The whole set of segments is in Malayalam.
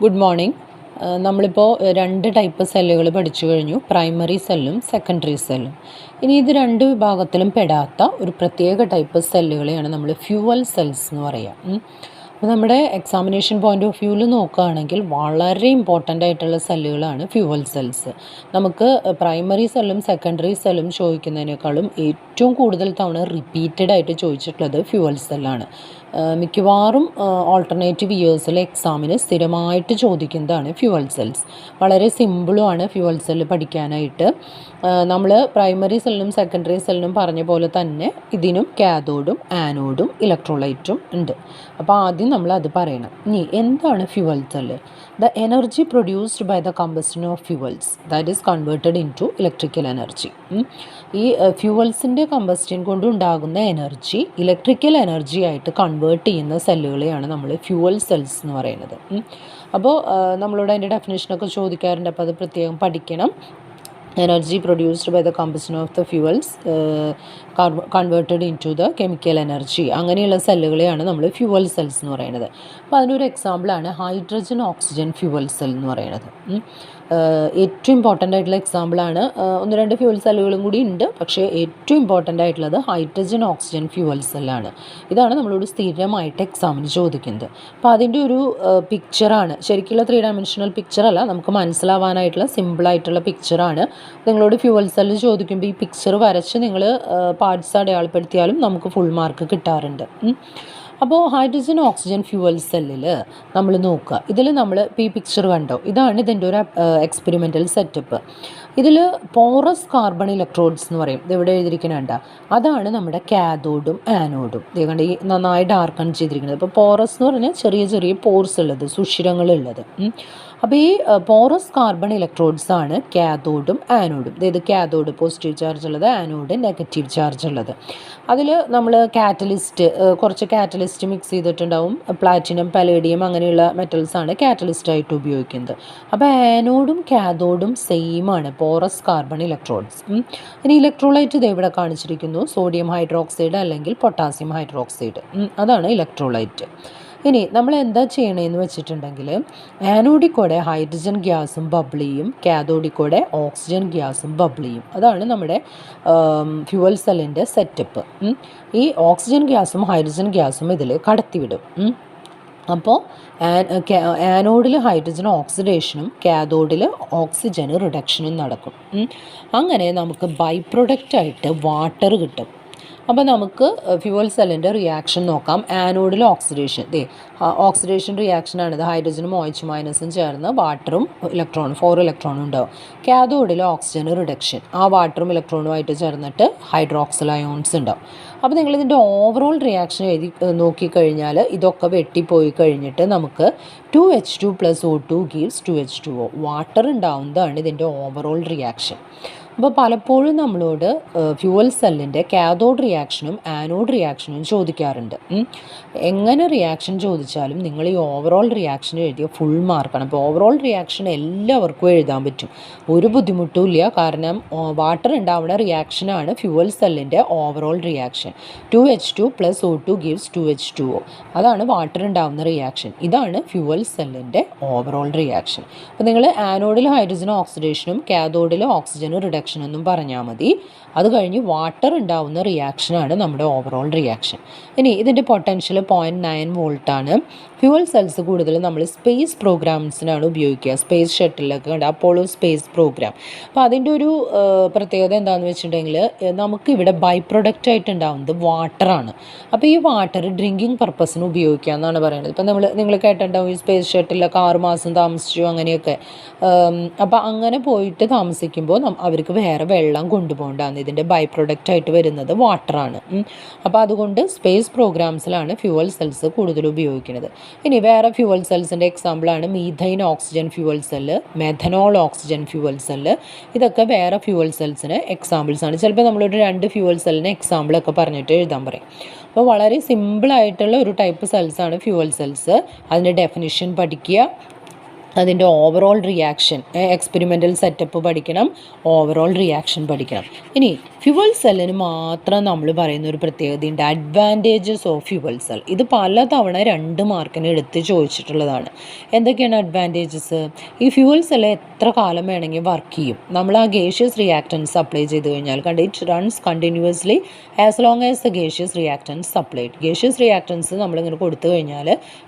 Good morning. നമ്മളിപ്പോൾ രണ്ട് ടൈപ്പ് സെല്ലുകൾ പഠിച്ചു കഴിഞ്ഞു, പ്രൈമറി സെല്ലും സെക്കൻഡറി സെല്ലും. ഇനി ഇത് രണ്ട് വിഭാഗത്തിലും പെടാത്ത ഒരു പ്രത്യേക ടൈപ്പ് സെല്ലുകളെയാണ് നമ്മൾ ഫ്യൂവൽ സെൽസ് എന്ന് പറയുക. അപ്പോൾ നമ്മുടെ എക്സാമിനേഷൻ പോയിൻ്റ് ഓഫ് വ്യൂവിൽ നോക്കുകയാണെങ്കിൽ വളരെ ഇമ്പോർട്ടൻ്റ് ആയിട്ടുള്ള സെല്ലുകളാണ് ഫ്യൂവൽ സെൽസ്. നമുക്ക് പ്രൈമറി സെല്ലും സെക്കൻഡറി സെല്ലും ചോദിക്കുന്നതിനേക്കാളും ഏറ്റവും കൂടുതൽ തവണ റിപ്പീറ്റഡ് ആയിട്ട് ചോദിച്ചിട്ടുള്ളത് ഫ്യൂവൽ സെല്ലാണ്. മിക്കവാറും ഓൾട്ടർനേറ്റീവ് ഇയേഴ്സിലെ എക്സാമിന് സ്ഥിരമായിട്ട് ചോദിക്കുന്നതാണ് ഫ്യൂവൽ സെൽസ്. വളരെ സിമ്പിളുമാണ് ഫ്യൂവൽ സെല്ല് പഠിക്കാനായിട്ട്. നമ്മൾ പ്രൈമറി സെല്ലിനും സെക്കൻഡറി സെല്ലിനും പറഞ്ഞ പോലെ തന്നെ ഇതിനും കാഥോഡും ആനോഡും ഇലക്ട്രോലൈറ്റും ഉണ്ട്. അപ്പോൾ ആദ്യം നമ്മൾ അത് പറയണം. ഇനി എന്താണ് fuel cell? The energy produced by the combustion of fuels that is converted into electrical energy. ഈ ഫ്യൂവൽസിൻ്റെ കമ്പസ്റ്റൻ കൊണ്ടുണ്ടാകുന്ന എനർജി ഇലക്ട്രിക്കൽ എനർജി ആയിട്ട് കൺവേർട്ട് ചെയ്യുന്ന സെല്ലുകളെയാണ് നമ്മൾ ഫ്യൂവൽ സെൽസ് എന്ന് പറയുന്നത്. അപ്പോൾ നമ്മളോട് അതിൻ്റെ ഡെഫിനേഷനൊക്കെ ചോദിക്കാറുണ്ട്, അപ്പോൾ അത് പ്രത്യേകം പഠിക്കണം. Energy produced by the combustion of the fuels converted into the chemical energy, അങ്ങനെയുള്ള സെല്ലുകളെയാണ് നമ്മൾ ഫ്യൂവൽ സെൽസ് എന്ന് പറയുന്നത്. അപ്പോൾ അതിനൊരു എക്സാമ്പിളാണ് ഹൈഡ്രജൻ ഓക്സിജൻ ഫ്യൂവൽ സെൽ എന്ന് പറയുന്നത്. ഏറ്റവും ഇമ്പോർട്ടൻ്റ് ആയിട്ടുള്ള എക്സാമ്പിളാണ്. ഒന്ന് രണ്ട് ഫ്യൂവൽ സെല്ലുകളും കൂടി ഉണ്ട്, പക്ഷേ ഏറ്റവും ഇമ്പോർട്ടൻ്റ് ആയിട്ടുള്ളത് ഹൈഡ്രജൻ ഓക്സിജൻ ഫ്യൂവൽ സെല്ലാണ്. ഇതാണ് നമ്മളോട് സ്ഥിരമായിട്ട് എക്സാമിന് ചോദിക്കുന്നത്. അപ്പോൾ അതിൻ്റെ ഒരു പിക്ചറാണ്, ശരിക്കുള്ള 3 ഡയമെൻഷണൽ പിക്ചറല്ല, നമുക്ക് മനസ്സിലാവാനായിട്ടുള്ള സിമ്പിളായിട്ടുള്ള പിക്ചറാണ്. നിങ്ങളോട് ഫ്യൂവൽ സെല്ല് ചോദിക്കുമ്പോൾ ഈ പിക്ചർ വരച്ച് നിങ്ങൾ പാർട്സ് അടയാളപ്പെടുത്തിയാലും നമുക്ക് ഫുൾ മാർക്ക് കിട്ടാറുണ്ട്. അപ്പോൾ ഹൈഡ്രജൻ ഓക്സിജൻ ഫ്യൂവൽ സെല്ലിൽ നമ്മൾ നോക്കുക, ഇതിൽ നമ്മൾ ഇപ്പോൾ ഈ പിക്ചർ കണ്ടോ, ഇതാണ് ഇതിൻ്റെ ഒരു എക്സ്പെരിമെൻ്റൽ സെറ്റപ്പ്. ഇതിൽ പോറസ് കാർബൺ ഇലക്ട്രോഡ്സ് എന്ന് പറയും, ഇതെവിടെ എഴുതിയിരിക്കുന്നുണ്ട്, അതാണ് നമ്മുടെ കാഥോഡും ആനോഡും. ഇത് കണ്ട് ഈ നന്നായി ഡാർക്കൺ ചെയ്തിരിക്കുന്നത്. ഇപ്പോൾ പോറസ് എന്ന് പറഞ്ഞാൽ ചെറിയ ചെറിയ പോർസ് ഉള്ളത്, സുഷിരങ്ങളുള്ളത്. അപ്പോൾ ഈ പോറസ് കാർബൺ ഇലക്ട്രോഡ്സ് ആണ് കാഥോഡും ആനോഡും. അതായത് കാഥോഡ് പോസിറ്റീവ് ചാർജ് ഉള്ളത്, ആനോഡ് നെഗറ്റീവ് ചാർജ് ഉള്ളത്. അതിൽ നമ്മൾ കുറച്ച് കാറ്റലിസ്റ്റ് മിക്സ് ചെയ്തിട്ടുണ്ടാവും. പ്ലാറ്റിനം, പലേഡിയം അങ്ങനെയുള്ള മെറ്റൽസാണ് കാറ്റലിസ്റ്റായിട്ട് ഉപയോഗിക്കുന്നത്. അപ്പോൾ ആനോഡും കാഥോഡും സെയിം ആണ്, പോറസ് കാർബൺ ഇലക്ട്രോഡ്സ്. ഇനി ഇലക്ട്രോലൈറ്റ് ഇത് ഇവിടെ കാണിച്ചിരിക്കുന്നു, സോഡിയം ഹൈഡ്രോക്സൈഡ് അല്ലെങ്കിൽ പൊട്ടാസ്യം ഹൈഡ്രോക്സൈഡ്, അതാണ് ഇലക്ട്രോലൈറ്റ്. ഇനി നമ്മൾ എന്താ ചെയ്യണമെന്ന് വെച്ചിട്ടുണ്ടെങ്കിൽ, ആനോഡിക്കൂടെ ഹൈഡ്രജൻ ഗ്യാസും ബബിളിയും കാഥോഡിക്കൂടെ ഓക്സിജൻ ഗ്യാസും ബബിളിയും, അതാണ് നമ്മുടെ ഫ്യൂവൽ സെല്ലിൻ്റെ സെറ്റപ്പ്. ഈ ഓക്സിജൻ ഗ്യാസും ഹൈഡ്രജൻ ഗ്യാസും ഇതിൽ കടത്തിവിടും. അപ്പോൾ ആനോഡിൽ ഹൈഡ്രജൻ ഓക്സിഡേഷനും കാഥോഡിൽ ഓക്സിജൻ റിഡക്ഷനും നടക്കും. അങ്ങനെ നമുക്ക് ബൈ പ്രൊഡക്റ്റായിട്ട് വാട്ടർ കിട്ടും. അപ്പോൾ നമുക്ക് ഫ്യൂവൽ സെല്ലിൻ്റെ റിയാക്ഷൻ നോക്കാം. ആനോഡിൽ ഓക്സിഡേഷൻ, ഓക്സിഡേഷൻ റിയാക്ഷനാണിത്. ഹൈഡ്രജനും OH- ചേർന്ന് വാട്ടറും 4 ഇലക്ട്രോണും ഉണ്ടാവും. കാഥോഡിൽ ഓക്സിജൻ റിഡക്ഷൻ, ആ വാട്ടറും ഇലക്ട്രോണുമായിട്ട് ചേർന്നിട്ട് ഹൈഡ്രോക്സിൽ അയോൺസ് ഉണ്ടാവും. അപ്പോൾ നിങ്ങളിതിൻ്റെ ഓവറോൾ റിയാക്ഷൻ എഴുതി നോക്കിക്കഴിഞ്ഞാൽ ഇതൊക്കെ വെട്ടിപ്പോയി കഴിഞ്ഞിട്ട് നമുക്ക് 2H2 + O2 gives 2H2O, water ഉണ്ടാവുന്നതാണ് ഇതിൻ്റെ ഓവറോൾ റിയാക്ഷൻ. അപ്പോൾ പലപ്പോഴും നമ്മളോട് ഫ്യൂവൽ സെല്ലിൻ്റെ കാഥോഡ് റിയാക്ഷനും ആനോഡ് റിയാക്ഷനും ചോദിക്കാറുണ്ട്. എങ്ങനെ റിയാക്ഷൻ ചോദിച്ചാലും നിങ്ങൾ ഈ ഓവറോൾ റിയാക്ഷൻ എഴുതിയ ഫുൾ മാർക്കാണ്. അപ്പോൾ ഓവറോൾ റിയാക്ഷൻ എല്ലാവർക്കും എഴുതാൻ പറ്റും, ഒരു ബുദ്ധിമുട്ടും ഇല്ല. കാരണം വാട്ടർ ഉണ്ടാവുന്ന റിയാക്ഷനാണ് ഫ്യൂവൽ സെല്ലിൻ്റെ overall reaction. 2H2 + O2 gives 2H2O, അതാണ് വാട്ടർ ഉണ്ടാവുന്ന റിയാക്ഷൻ. ഇതാണ് ഫ്യൂവൽ സെല്ലിൻ്റെ ഓവറോൾ റിയാക്ഷൻ. അപ്പോൾ നിങ്ങൾ ആനോഡിൽ ഹൈഡ്രജൻ ഓക്സിഡേഷനും കാഥോഡിൽ ഓക്സിജൻ റിഡക്ഷൻ എന്നും പറഞ്ഞാൽ മതി. അത് കഴിഞ്ഞ് വാട്ടർ ഉണ്ടാവുന്ന റിയാക്ഷനാണ് നമ്മുടെ ഓവറോൾ റിയാക്ഷൻ. ഇനി ഇതിൻ്റെ പൊട്ടൻഷ്യൽ 0.9 വോൾട്ടാണ്. ഫ്യൂവൽ സെൽസ് കൂടുതലും നമ്മൾ സ്പേസ് പ്രോഗ്രാംസിനാണ് ഉപയോഗിക്കുക. സ്പേസ് ഷട്ടിലൊക്കെ ഉണ്ട്, അപ്പോളോ സ്പേസ് പ്രോഗ്രാം. അപ്പോൾ അതിൻ്റെ ഒരു പ്രത്യേകത എന്താണെന്ന് വെച്ചിട്ടുണ്ടെങ്കിൽ, നമുക്കിവിടെ ബൈ പ്രൊഡക്റ്റ് ആയിട്ട് ഉണ്ടാവുന്നത് വാട്ടറാണ്. അപ്പോൾ ഈ വാട്ടർ ഡ്രിങ്കിങ് പർപ്പസിന് ഉപയോഗിക്കുക എന്നാണ് പറയുന്നത്. ഇപ്പോൾ നിങ്ങൾ കേട്ടിട്ടുണ്ടാവും, ഈ സ്പേസ് ഷട്ടിലൊക്കെ 6 മാസം താമസിച്ചു അങ്ങനെയൊക്കെ. അപ്പോൾ അങ്ങനെ പോയിട്ട് താമസിക്കുമ്പോൾ അവർക്ക് വേറെ വെള്ളം കൊണ്ടുപോകേണ്ടതാണ്. ഇതിൻ്റെ ബൈ പ്രൊഡക്റ്റ് ആയിട്ട് വരുന്നത് വാട്ടറാണ്. അപ്പോൾ അതുകൊണ്ട് സ്പേസ് പ്രോഗ്രാംസിലാണ് ഫ്യൂവൽ സെൽസ് കൂടുതൽ ഉപയോഗിക്കുന്നത്. ഇനി വേറെ ഫ്യൂവൽ സെൽസിൻ്റെ എക്സാമ്പിളാണ് methane oxygen fuel cell, methanol oxygen fuel cell. ഇതൊക്കെ വേറെ ഫ്യൂവൽ സെൽസിന് എക്സാമ്പിൾസാണ്. ചിലപ്പോൾ നമ്മളൊരു 2 ഫ്യൂവൽ സെല്ലിന് എക്സാമ്പിളൊക്കെ പറഞ്ഞിട്ട് എഴുതാൻ പറയും. അപ്പോൾ വളരെ സിമ്പിളായിട്ടുള്ള ഒരു ടൈപ്പ് സെൽസാണ് ഫ്യൂവൽ സെൽസ്. അതിൻ്റെ ഡെഫിനിഷൻ പഠിക്കുക. അതിൻ്റെ ഓവറോൾ റിയാക്ഷൻ, എക്സ്പെരിമെൻ്റൽ സെറ്റപ്പ് പഠിക്കണം, ഓവറോൾ റിയാക്ഷൻ പഠിക്കണം. ഇനി ഫ്യുവൽ സെല്ലിന് മാത്രം നമ്മൾ പറയുന്ന ഒരു പ്രത്യേകതയുണ്ട്, അഡ്വാൻറ്റേജസ് ഓഫ് ഫ്യുവൽ സെൽ. ഇത് പലതവണ 2 മാർക്കിന് എടുത്ത് ചോദിച്ചിട്ടുള്ളതാണ്. എന്തൊക്കെയാണ് അഡ്വാൻറ്റേജസ്? ഈ ഫ്യുവൽ സെല്ല് എത്ര കാലം വേണമെങ്കിൽ വർക്ക് ചെയ്യും. നമ്മൾ ആ ഗേഷ്യസ് റിയാക്റ്റൻസ് അപ്ലൈ ചെയ്ത് കഴിഞ്ഞാൽ it runs continuously as long as the gaseous reactance supplied. Gaseous reactance നമ്മളിങ്ങനെ കൊടുത്തു കഴിഞ്ഞാൽ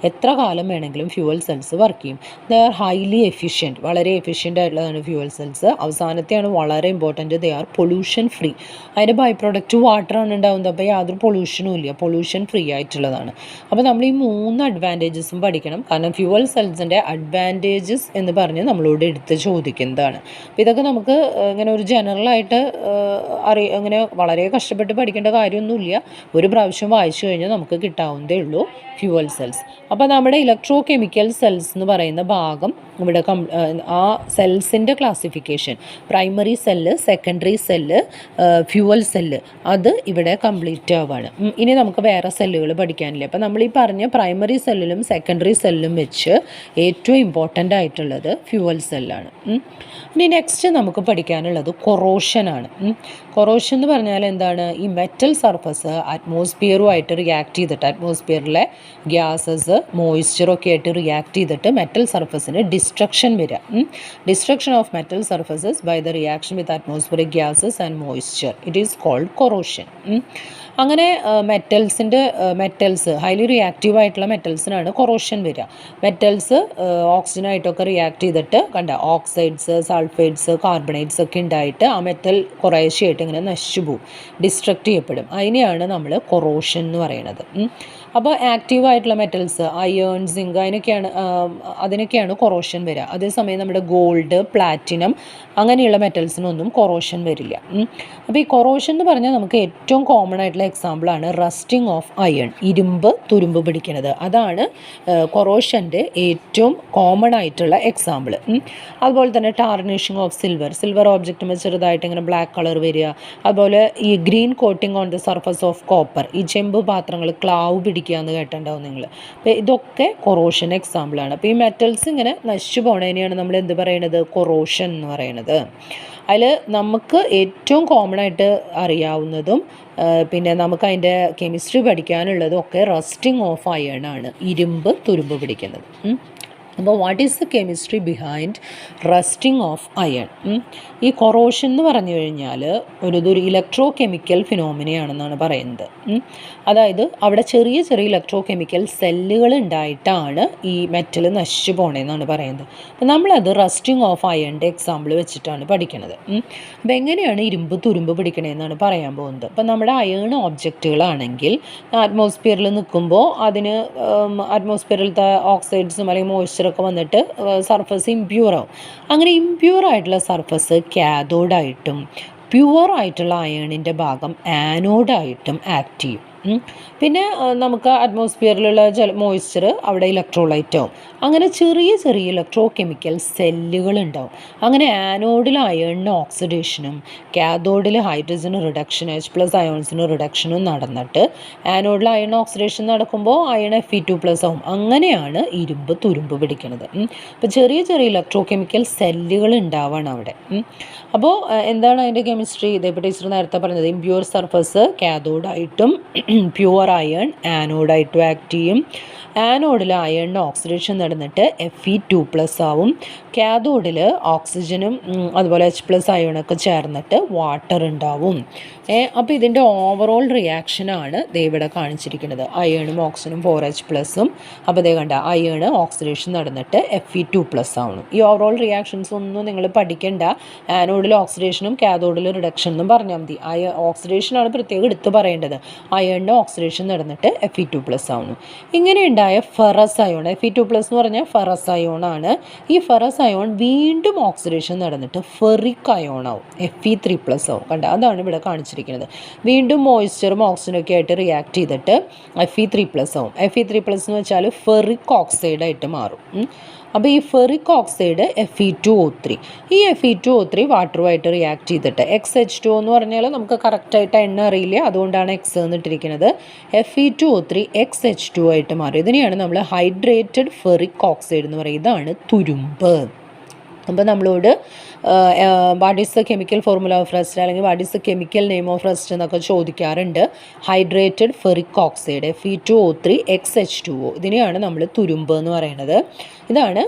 എത്ര കാലം വേണമെങ്കിലും ഫ്യുവൽ സെൽസ് വർക്ക് ചെയ്യും. ദേ ആർ ഹൈലി എഫിഷ്യൻറ്റ്, വളരെ എഫിഷ്യൻ്റ് ആയിട്ടുള്ളതാണ് ഫ്യുവൽ സെൽസ്. അവസാനത്തെയാണ് വളരെ important, they are pollution free. അതിൻ്റെ ബൈ പ്രൊഡക്റ്റ് വാട്ടറാണ് ഉണ്ടാകുന്നത്. അപ്പോൾ യാതൊരു പൊല്യൂഷനും ഇല്ല, പൊല്യൂഷൻ ഫ്രീ ആയിട്ടുള്ളതാണ്. അപ്പോൾ നമ്മൾ ഈ 3 അഡ്വാൻറ്റേജസും പഠിക്കണം. കാരണം ഫ്യുവൽ സെൽസിൻ്റെ അഡ്വാൻറ്റേജസ് എന്ന് പറഞ്ഞ് നമ്മളോട് എടുത്ത് ചോദിക്കുന്നതാണ്. അപ്പോൾ ഇതൊക്കെ നമുക്ക് ഇങ്ങനെ ഒരു ജനറലായിട്ട് ഇങ്ങനെ വളരെ കഷ്ടപ്പെട്ട് പഠിക്കേണ്ട കാര്യമൊന്നുമില്ല. ഒരു പ്രാവശ്യം വായിച്ചു കഴിഞ്ഞാൽ നമുക്ക് കിട്ടാവുന്നതേ ഉള്ളൂ ഫ്യുവൽ സെൽസ്. അപ്പോൾ നമ്മുടെ ഇലക്ട്രോ കെമിക്കൽ സെൽസ് എന്ന് പറയുന്ന ഭാഗം ഇവിടെ ആ സെൽസിൻ്റെ classification, primary cell, secondary cell, fuel cell, അത് ഇവിടെ കംപ്ലീറ്റ് ആവുകയാണ്. ഇനി നമുക്ക് വേറെ സെല്ലുകൾ പഠിക്കാനില്ല. അപ്പോൾ നമ്മൾ ഈ പറഞ്ഞ പ്രൈമറി സെല്ലിലും സെക്കൻഡറി സെല്ലിലും വെച്ച് ഏറ്റവും ഇമ്പോർട്ടൻ്റ് ആയിട്ടുള്ളത് ഫ്യുവൽ സെല്ലാണ്. ഇനി നെക്സ്റ്റ് നമുക്ക് പഠിക്കാനുള്ളത് കൊറോഷനാണ്. കൊറോഷൻ എന്ന് പറഞ്ഞാൽ എന്താണ്? ഈ മെറ്റൽ സർഫസ് അറ്റ്മോസ്ഫിയറുമായിട്ട് റിയാക്ട് ചെയ്തിട്ട്, അറ്റ്മോസ്ഫിയറിലെ ഗ്യാസസ് മോയ്സ്ചറൊക്കെ ആയിട്ട് റിയാക്ട് ചെയ്തിട്ട് മെറ്റൽ സർഫസിന് ഡിസ്ട്രക്ഷൻ വരിക. Destruction of metal surfaces by the reaction with atmospheric gases and moisture, it is called corrosion. അങ്ങനെ മെറ്റൽസ് ഹൈലി റിയാക്റ്റീവ് ആയിട്ടുള്ള മെറ്റൽസിനാണ് കൊറോഷൻ വരിക. മെറ്റൽസ് ഓക്സിജനായിട്ടൊക്കെ റിയാക്ട് ചെയ്തിട്ട് ഓക്സൈഡ്സ്, സൾഫൈഡ്സ്, കാർബണേറ്റ്സ് ഒക്കെ ഉണ്ടായിട്ട് ആ മെറ്റൽ കുറേശ്ശെയായിട്ട് ഇങ്ങനെ നശിച്ചു പോകും, ഡിസ്ട്രക്ട് ചെയ്യപ്പെടും. അതിനെയാണ് നമ്മൾ കൊറോഷൻ എന്ന് പറയുന്നത്. അപ്പോൾ ആക്റ്റീവായിട്ടുള്ള മെറ്റൽസ് അയേൺ, സിങ്ക്, അതിനൊക്കെയാണ് കൊറോഷൻ വരിക. അതേസമയം നമ്മുടെ ഗോൾഡ്, പ്ലാറ്റിനം അങ്ങനെയുള്ള മെറ്റൽസിനൊന്നും കൊറോഷൻ വരില്ല. അപ്പോൾ ഈ കൊറോഷൻ എന്ന് പറഞ്ഞാൽ നമുക്ക് ഏറ്റവും കോമൺ ആയിട്ടുള്ള എക്സാമ്പിളാണ് റസ്റ്റിംഗ് ഓഫ് അയൺ, ഇരുമ്പ് തുരുമ്പ് പിടിക്കുന്നത്. അതാണ് കൊറോഷൻ്റെ ഏറ്റവും കോമൺ ആയിട്ടുള്ള എക്സാമ്പിൾ. അതുപോലെ തന്നെ ടാർണിഷിങ് ഓഫ് സിൽവർ ഓബ്ജക്റ്റുമ്പോൾ ചെറുതായിട്ട് ഇങ്ങനെ ബ്ലാക്ക് കളർ വരിക. അതുപോലെ ഈ green coating on the surface of copper, ഈ ചെമ്പ് പാത്രങ്ങൾ ക്ലാവ് പിടിക്കുക എന്ന് കേട്ടിട്ടുണ്ടാവും നിങ്ങൾ. അപ്പോൾ ഇതൊക്കെ കൊറോഷൻ എക്സാമ്പിളാണ്. അപ്പോൾ ഈ മെറ്റൽസ് ഇങ്ങനെ നശിച്ചു പോണതിനെയാണ് നമ്മൾ എന്ത് പറയുന്നത്? കൊറോഷൻ എന്ന് പറയുന്നത്. അതിൽ നമുക്ക് ഏറ്റവും കോമൺ ആയിട്ട് അറിയാവുന്നതും പിന്നെ നമുക്ക് അതിൻ്റെ കെമിസ്ട്രി പഠിക്കാനുള്ളതും ഒക്കെ റസ്റ്റിംഗ് ഓഫ് അയൺ ആണ്, ഇരുമ്പ് തുരുമ്പ് പിടിക്കുന്നത്. അപ്പോൾ what is the chemistry behind rusting of iron? ഈ കൊറോഷൻ എന്ന് പറഞ്ഞു കഴിഞ്ഞാൽ ഇതൊരു ഇലക്ട്രോ കെമിക്കൽ ഫിനോമിനയാണെന്നാണ് പറയുന്നത്. അതായത് അവിടെ ചെറിയ ഇലക്ട്രോ കെമിക്കൽ സെല്ലുകൾ ഉണ്ടായിട്ടാണ് ഈ മെറ്റൽ നശിച്ചു പോണതെന്നാണ് പറയുന്നത്. അപ്പോൾ നമ്മളത് റസ്റ്റിംഗ് ഓഫ് അയണിൻ്റെ എക്സാമ്പിൾ വെച്ചിട്ടാണ് പഠിക്കുന്നത്. അപ്പോൾ എങ്ങനെയാണ് ഇരുമ്പ് തുരുമ്പ് പിടിക്കണതെന്നാണ് പറയാൻ പോകുന്നത്. അപ്പോൾ നമ്മുടെ അയൺ ഓബ്ജക്റ്റുകളാണെങ്കിൽ അറ്റ്മോസ്ഫിയറിൽ നിൽക്കുമ്പോൾ അതിന് അറ്റ്മോസ്ഫിയറിലത്തെ ഓക്സൈഡ്സും അല്ലെങ്കിൽ മോയ്സ്ചറൊക്കെ വന്നിട്ട് സർഫസ് ഇംപ്യൂർ ആവും. അങ്ങനെ ഇംപ്യൂർ ആയിട്ടുള്ള സർഫസ് കാഥോഡായിട്ടും പ്യുവർ ആയിട്ടുള്ള അയണിൻ്റെ ഭാഗം ആനോഡായിട്ടും ആക്ട് ചെയ്യും. പിന്നെ നമുക്ക് അറ്റ്മോസ്ഫിയറിലുള്ള മോയ്സ്ചർ അവിടെ ഇലക്ട്രോലൈറ്റ് ആവും. അങ്ങനെ ചെറിയ ഇലക്ട്രോ കെമിക്കൽ സെല്ലുകൾ ഉണ്ടാവും. അങ്ങനെ ആനോഡിൽ അയണിന് ഓക്സിഡേഷനും കാഥോഡിൽ ഹൈഡ്രജൻ റിഡക്ഷൻ, H+ അയോൺസിന് റിഡക്ഷനും നടന്നിട്ട് ആനോഡിൽ അയൺ ഓക്സിഡേഷൻ നടക്കുമ്പോൾ അയൺ Fe2+ ആവും. അങ്ങനെയാണ് ഇരുമ്പ് തുരുമ്പ് പിടിക്കുന്നത്. അപ്പോൾ ചെറിയ ഇലക്ട്രോ കെമിക്കൽ സെല്ലുകൾ ഉണ്ടാവാണ് അവിടെ. അപ്പോൾ എന്താണ് അതിൻ്റെ കെമിസ്ട്രി? ഇതേപോലെ ടീച്ചർ നേരത്തെ പറഞ്ഞത്, ഇംപ്യൂർ സർഫസ് കാഥോഡായിട്ടും പ്യുവർ അയൺ ആനോഡായിട്ടും ആക്ട് ചെയ്യും. ആനോഡിൽ അയണിന് ഓക്സിഡേഷൻ നടന്നിട്ട് Fe2+ ആവും. കാഥോഡിൽ ഓക്സിജനും അതുപോലെ H+ അയോണൊക്കെ ചേർന്നിട്ട് വാട്ടർ ഉണ്ടാവും. അപ്പോൾ ഇതിൻ്റെ ഓവറോൾ റിയാക്ഷനാണ് ഇവിടെ കാണിച്ചിരിക്കുന്നത്. അയണും ഓക്സിജനും 4H+ഉം. അപ്പോൾ ഇതേ കണ്ട അയണ് ഓക്സിഡേഷൻ നടന്നിട്ട് Fe2+ ആവണം. ഈ ഓവറോൾ റിയാക്ഷൻസ് ഒന്നും നിങ്ങൾ പഠിക്കേണ്ട. ആനോഡിൽ ഓക്സിഡേഷനും കാഥോഡിൽ റിഡക്ഷനും പറഞ്ഞാൽ മതി. ഓക്സിഡേഷനാണ് പ്രത്യേകം എടുത്ത് പറയേണ്ടത്. അയണിന് ഓക്സിഡേഷൻ നടന്നിട്ട് Fe2+ ആവണം. ഇങ്ങനെ ഉണ്ടായ ഫെറസ് അയോൺ, Fe2+ എന്ന് പറഞ്ഞാൽ ഫെറസ് അയോണാണ്. ഈ ഫെറസ് അയോൺ വീണ്ടും ഓക്സിഡേഷൻ നടന്നിട്ട് ഫെറിക് അയോൺ ആവും, Fe3+ ആവും. കണ്ട, അതാണ് ഇവിടെ കാണിച്ചിരിക്കുന്നത്. കൊടുത്തിരിക്കുന്നത്. വീണ്ടും മോയ്സ്ചറും ഓക്സിജനും ഒക്കെ ആയിട്ട് റിയാക്ട് ചെയ്തിട്ട് Fe3+ ആവും. Fe3+ എന്ന് വെച്ചാൽ ഫെറിക് ഓക്സൈഡ് ആയിട്ട് മാറും. അപ്പോൾ ഈ ഫെറിക് ഓക്സൈഡ് Fe2O3, ഈ Fe2O3 വാട്ടറുമായിട്ട് റിയാക്ട് ചെയ്തിട്ട് XH2O എന്ന് പറഞ്ഞാൽ നമുക്ക് കറക്റ്റായിട്ട് എണ്ണ അറിയില്ല, അതുകൊണ്ടാണ് X എന്നിട്ടിരിക്കുന്നത്. Fe2O3 XH2O ആയിട്ട് മാറും. ഇതിനെയാണ് നമ്മൾ ഹൈഡ്രേറ്റഡ് ഫെറിക് ഓക്സൈഡ് എന്ന് പറയുന്നത്. ഇതാണ് തുരുമ്പ്. അപ്പോൾ നമ്മളോട് what is the chemical formula of rust അല്ലെങ്കിൽ what is the chemical name of rust എന്നൊക്കെ ചോദിക്കാറുണ്ട്. Hydrated ferric oxide Fe2O3 XH2O, ഇതിനെയാണ് നമ്മൾ തുരുമ്പ് എന്ന് പറയുന്നത്. ഇതാണ്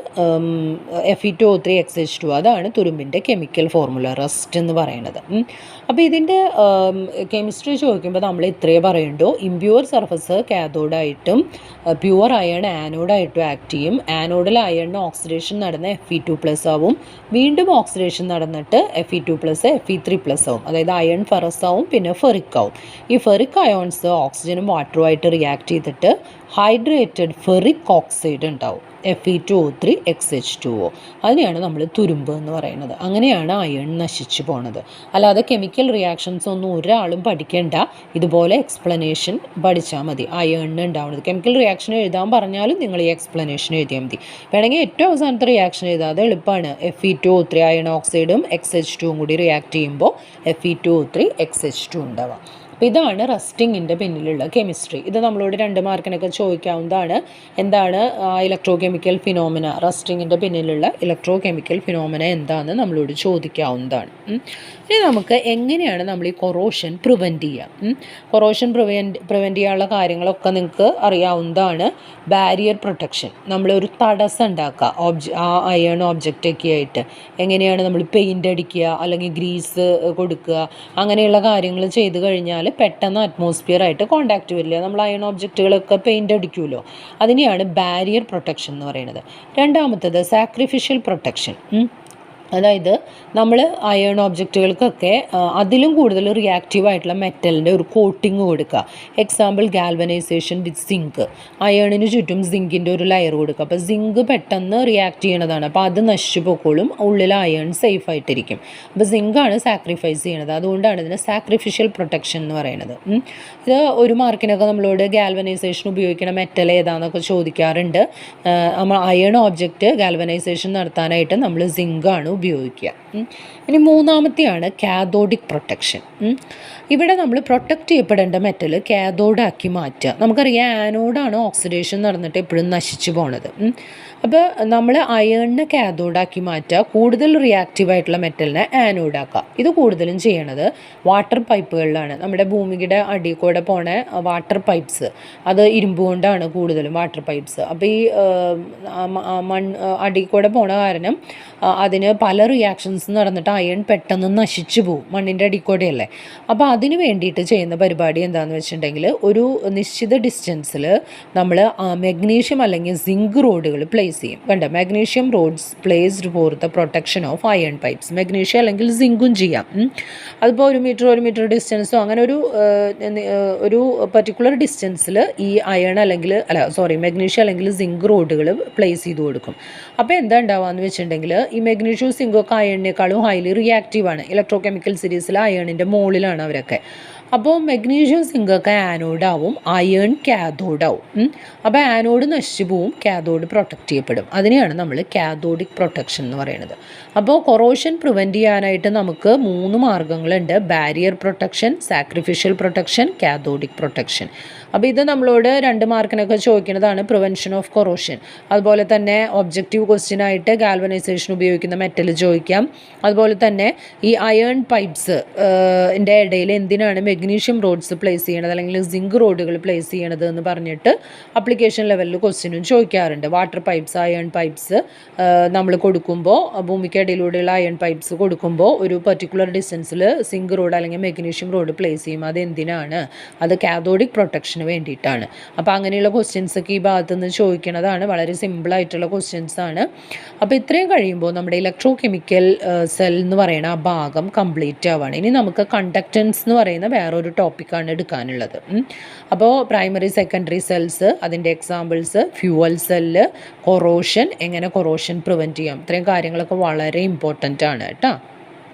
Fe2O3 XH2O, അതാണ് തുരുമ്പിൻ്റെ കെമിക്കൽ ഫോർമുല റസ്റ്റ് എന്ന് പറയുന്നത്. അപ്പോൾ ഇതിൻ്റെ കെമിസ്ട്രി ചോദിക്കുമ്പോൾ നമ്മൾ ഇത്രയേ പറയുള്ളൂ. ഇംപ്യൂർ സർഫസ് കാഥോഡായിട്ടും പ്യുവർ അയൺ ആനോഡായിട്ടും ആക്ട് ചെയ്യും. ആനോഡിൽ അയണിന് ഓക്സിഡേഷൻ നടന്ന Fe2+ ആവും. വീണ്ടും ഓക്സിഡേഷൻ നടന്നിട്ട് Fe2+, Fe3+ ആവും. അതായത് അയൺ ഫെറസ് ആവും, പിന്നെ ഫെറിക് ആവും. ഈ ഫെറിക് അയോൺസ് ഓക്സിജനും വാട്ടറുമായിട്ട് റിയാക്ട് ചെയ്തിട്ട് ഹൈഡ്രേറ്റഡ് ഫെറിക് ഓക്സൈഡ് ഉണ്ടാവും, Fe2O3 XH2O. അതിനെയാണ് നമ്മൾ തുരുമ്പ് എന്ന് പറയുന്നത്. അങ്ങനെയാണ് അയൺ നശിച്ചു പോണത്. അല്ലാതെ കെമിക്കൽ റിയാക്ഷൻസ് ഒന്നും ഒരാളും പഠിക്കേണ്ട, ഇതുപോലെ എക്സ്പ്ലനേഷൻ പഠിച്ചാൽ മതി. അയണിന് ഉണ്ടാവുന്നത് കെമിക്കൽ റിയാക്ഷൻ എഴുതാൻ പറഞ്ഞാലും നിങ്ങൾ ഈ എക്സ്പ്ലനേഷൻ എഴുതിയാൽ മതി. വേണമെങ്കിൽ ഏറ്റവും അവസാനത്തെ റിയാക്ഷൻ എഴുതാം, അത് എളുപ്പമാണ്. Fe2O3 അയൺ ഓക്സൈഡും XH2 കൂടി റിയാക്ട് ചെയ്യുമ്പോൾ Fe2O3 XH2 ഉണ്ടാവാം. അപ്പോൾ ഇതാണ് റസ്റ്റിങ്ങിൻ്റെ പിന്നിലുള്ള കെമിസ്ട്രി. ഇത് നമ്മളോട് 2 മാർക്കിനൊക്കെ ചോദിക്കാവുന്നതാണ്. എന്താണ് ഇലക്ട്രോ കെമിക്കൽ ഫിനോമിന, റസ്റ്റിങ്ങിൻ്റെ പിന്നിലുള്ള ഇലക്ട്രോ കെമിക്കൽ ഫിനോമിന എന്താണെന്ന് നമ്മളോട് ചോദിക്കാവുന്നതാണ്. ഇനി നമുക്ക് എങ്ങനെയാണ് നമ്മൾ ഈ കൊറോഷൻ പ്രിവെൻറ്റ് ചെയ്യുക. കൊറോഷൻ പ്രിവെൻറ്റ് ചെയ്യാനുള്ള കാര്യങ്ങളൊക്കെ നിങ്ങൾക്ക് അറിയാവുന്നതാണ്. ബാരിയർ പ്രൊട്ടക്ഷൻ, നമ്മളൊരു തടസ്സം ഉണ്ടാക്കുക ആ അയൺ ഒബ്ജക്റ്റൊക്കെ ആയിട്ട്. എങ്ങനെയാണ് നമ്മൾ പെയിൻ്റ് അടിക്കുക അല്ലെങ്കിൽ ഗ്രീസ് കൊടുക്കുക, അങ്ങനെയുള്ള കാര്യങ്ങൾ ചെയ്ത് കഴിഞ്ഞാൽ പെട്ടെന്ന് അറ്റ്മോസ്ഫിയറായിട്ട് കോണ്ടാക്റ്റ് വരില്ല. നമ്മൾ അയൺ ഒബ്ജക്റ്റുകളൊക്കെ പെയിൻ്റ് അടിക്കുമല്ലോ, അതിനെയാണ് ബാരിയർ പ്രൊട്ടക്ഷൻ എന്ന് പറയുന്നത്. രണ്ടാമത്തേത് സാക്രിഫിഷ്യൽ പ്രൊട്ടക്ഷൻ. അതായത് നമ്മൾ അയൺ ഒബ്ജക്റ്റുകൾക്കൊക്കെ അതിലും കൂടുതൽ റിയാക്റ്റീവായിട്ടുള്ള മെറ്റലിൻ്റെ ഒരു കോട്ടിങ് കൊടുക്കുക. എക്സാമ്പിൾ ഗാൽവനൈസേഷൻ വിത്ത് സിങ്ക്, അയണിന് ചുറ്റും സിങ്കിൻ്റെ ഒരു ലെയർ കൊടുക്കുക. അപ്പോൾ സിങ്ക് പെട്ടെന്ന് റിയാക്ട് ചെയ്യണതാണ്, അപ്പോൾ അത് നശിച്ചു പോക്കോളും, ഉള്ളിൽ അയൺ സേഫ് ആയിട്ടിരിക്കും. അപ്പോൾ സിങ്കാണ് സാക്രിഫൈസ് ചെയ്യണത്, അതുകൊണ്ടാണ് ഇതിന് സാക്രിഫിഷ്യൽ പ്രൊട്ടക്ഷൻ എന്ന് പറയുന്നത്. ഇത് 1 മാർക്കിനൊക്കെ നമ്മളോട് ഗാൽവനൈസേഷൻ ഉപയോഗിക്കുന്ന മെറ്റൽ ഏതാണെന്നൊക്കെ ചോദിക്കാറുണ്ട്. നമ്മൾ അയൺ ഒബ്ജക്റ്റ് ഗാൽവനൈസേഷൻ നടത്താനായിട്ട് നമ്മൾ സിങ്കാണ് ഉപയോഗിക്കുക. ഇനി മൂന്നാമത്തെയാണ് കാഥോഡിക് പ്രൊട്ടക്ഷൻ. ഇവിടെ നമ്മൾ പ്രൊട്ടക്റ്റ് ചെയ്യപ്പെടേണ്ട മെറ്റൽ കാഥോഡാക്കി മാറ്റുക. നമുക്കറിയാം ആനോഡാണ് ഓക്സിഡേഷൻ നടന്നിട്ട് എപ്പോഴും നശിച്ചു പോണത്. അപ്പോൾ നമ്മൾ അയണിനെ കാഥോഡാക്കി മാറ്റുക, കൂടുതൽ റിയാക്റ്റീവായിട്ടുള്ള മെറ്റലിനെ ആനോഡാക്കുക. ഇത് കൂടുതലും ചെയ്യണത് വാട്ടർ പൈപ്പുകളിലാണ്. നമ്മുടെ ഭൂമിയുടെ അടിയിൽ കൂടെ പോണ വാട്ടർ പൈപ്പ്സ്, അത് ഇരുമ്പ് കൊണ്ടാണ് കൂടുതലും വാട്ടർ പൈപ്പ്സ്. അപ്പോൾ ഈ അടിയിൽ കൂടെ പോണ കാരണം അതിന് പല റിയാക്ഷൻസ് നടന്നിട്ട് അയൺ പെട്ടെന്ന് നശിച്ചു പോകും, മണ്ണിൻ്റെ അടിയിൽ കൂടെയല്ലേ. അപ്പോൾ അതിന് വേണ്ടിയിട്ട് ചെയ്യുന്ന പരിപാടി എന്താണെന്ന് വെച്ചിട്ടുണ്ടെങ്കിൽ, ഒരു നിശ്ചിത ഡിസ്റ്റൻസിൽ നമ്മൾ മഗ്നീഷ്യം അല്ലെങ്കിൽ സിങ്ക് റോഡുകൾ പ്ലേസ് ചെയ്യും. കണ്ടോ, magnesium rods placed for the protection of iron pipes. Magnesium അല്ലെങ്കിൽ സിങ്കും ചെയ്യാം. അതിപ്പോൾ 1 മീറ്റർ ഡിസ്റ്റൻസോ അങ്ങനെ ഒരു പർട്ടിക്കുലർ ഡിസ്റ്റൻസിൽ ഈ അയൺ മഗ്നീഷ്യം അല്ലെങ്കിൽ സിങ്ക് റോഡുകൾ പ്ലേസ് ചെയ്ത് കൊടുക്കും. അപ്പോൾ എന്താ ഉണ്ടാവുകയെന്ന് വെച്ചിട്ടുണ്ടെങ്കിൽ, ഈ മഗ്നീഷ്യവും സിങ്കൊക്കെ അയണിനേക്കാളും ഹൈലി റിയാക്റ്റീവാണ്. ഇലക്ട്രോ കെമിക്കൽ സീരീസിൽ അയണിൻ്റെ മുകളിലാണ് അവരൊക്കെ. അപ്പോൾ മഗ്നീഷ്യം സിങ്കൊക്കെ ആനോഡാവും, അയൺ കാഥോഡാവും. അപ്പോൾ ആനോഡ് നശിച്ചു പോവും, കാഥോഡ് പ്രൊട്ടക്റ്റ് ചെയ്യപ്പെടും. അതിനെയാണ് നമ്മൾ കാഥോഡിക് പ്രൊട്ടക്ഷൻ എന്ന് പറയുന്നത്. അപ്പോൾ കൊറോഷൻ പ്രിവെൻറ്റ് ചെയ്യാനായിട്ട് നമുക്ക് 3 മാർഗ്ഗങ്ങളുണ്ട്: barrier protection, sacrificial protection, cathodic protection. അപ്പോൾ ഇത് നമ്മളോട് 2 മാർക്കിനൊക്കെ ചോദിക്കുന്നതാണ്, പ്രിവെൻഷൻ ഓഫ് കൊറോഷൻ. അതുപോലെ തന്നെ ഒബ്ജക്റ്റീവ് ക്വസ്റ്റ്യൻ ആയിട്ട് ഗാൽവനൈസേഷൻ ഉപയോഗിക്കുന്ന മെറ്റൽ ചോദിക്കാം. അതുപോലെ തന്നെ ഈ അയൺ പൈപ്പ്സ് ൻ്റെ ഇടയിൽ എന്തിനാണ് മഗ്നീഷ്യം റോഡ്സ് പ്ലേസ് ചെയ്യണത് അല്ലെങ്കിൽ സിങ്ക് റോഡുകൾ പ്ലേസ് ചെയ്യണത് എന്ന് പറഞ്ഞിട്ട് അപ്ലിക്കേഷൻ ലെവലിൽ ക്വസ്റ്റ്യനും ചോദിക്കാറുണ്ട്. വാട്ടർ പൈപ്പ്സ്, അയൺ പൈപ്പ്സ് നമ്മൾ കൊടുക്കുമ്പോൾ, ഭൂമിക്കടിയിലൂടെയുള്ള അയൺ പൈപ്പ്സ് കൊടുക്കുമ്പോൾ ഒരു പർട്ടിക്കുലർ ഡിസ്റ്റൻസിൽ സിങ്ക് റോഡ് അല്ലെങ്കിൽ മഗ്നീഷ്യം റോഡ് പ്ലേസ് ചെയ്യും. അതെന്തിനാണ്? അത് കാഥോഡിക് പ്രൊട്ടക്ഷന് വേണ്ടിയിട്ടാണ്. അപ്പോൾ അങ്ങനെയുള്ള ക്വസ്റ്റ്യൻസൊക്കെ ഈ ഭാഗത്തു നിന്ന് ചോദിക്കുന്നതാണ്. വളരെ സിമ്പിളായിട്ടുള്ള ക്വസ്റ്റ്യൻസ് ആണ്. അപ്പോൾ ഇത്രയും കഴിയുമ്പോൾ നമ്മുടെ ഇലക്ട്രോ കെമിക്കൽ സെൽ എന്ന് പറയുന്ന ആ ഭാഗം കംപ്ലീറ്റ് ആവുകയാണ്. ഇനി നമുക്ക് കണ്ടക്റ്റൻസ് എന്ന് പറയുന്ന വേറൊരു ടോപ്പിക്കാണ് എടുക്കാനുള്ളത്. അപ്പോൾ പ്രൈമറി സെക്കൻഡറി സെൽസ്, അതിൻ്റെ എക്സാമ്പിൾസ്, ഫ്യൂവൽ സെല്ല്, കൊറോഷൻ, എങ്ങനെ കൊറോഷൻ പ്രിവെൻറ്റ് ചെയ്യാം, ഇത്രയും കാര്യങ്ങളൊക്കെ വളരെ ഇമ്പോർട്ടൻ്റ് ആണ് കേട്ടോ.